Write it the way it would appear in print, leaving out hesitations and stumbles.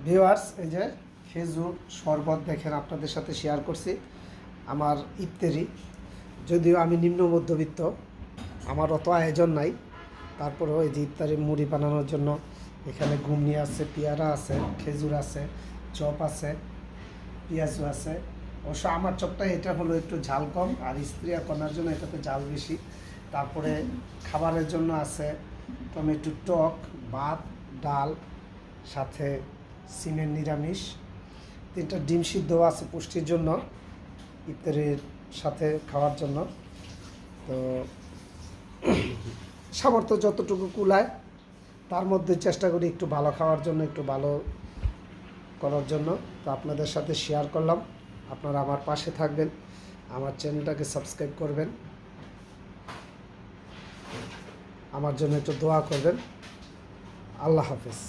Viewers, এই যে খেজুর শরবত দেখেন আপনাদের সাথে শেয়ার করছি আমার ইফতারি। যদিও আমি নিম্ন মধ্যবিত্ত, আমার অত আয়োজন নাই, তারপরেও এই যে ইফতারি মুড়ি বানানোর জন্য এখানে ঘুমনি আছে, পেয়ারা আছে, খেজুর আছে, চপ আছে, পেঁয়াজু আছে। অবশ্য আমার চপটা এটা হলো একটু ঝাল কম, আর স্ত্রী আর কন্যার জন্য এটাতে ঝাল বেশি। তারপরে খাবারের জন্য আছে টমেটো টক, ভাত, ডাল, সাথে সিমের নিরামিষ, 3টা ডিম সিদ্ধ আছে পুষ্টির জন্য, ইফতারের সাথে খাওয়ার জন্য। তো সামর্থ্য যতটুকু কুলায় তার মধ্যে চেষ্টা করি একটু ভালো খাওয়ার জন্য, একটু ভালো করার জন্য। তো আপনাদের সাথে শেয়ার করলাম। আপনারা আমার পাশে থাকবেন, আমার চ্যানেলটাকে সাবস্ক্রাইব করবেন, আমার জন্য একটু দোয়া করবেন। আল্লাহ হাফেজ।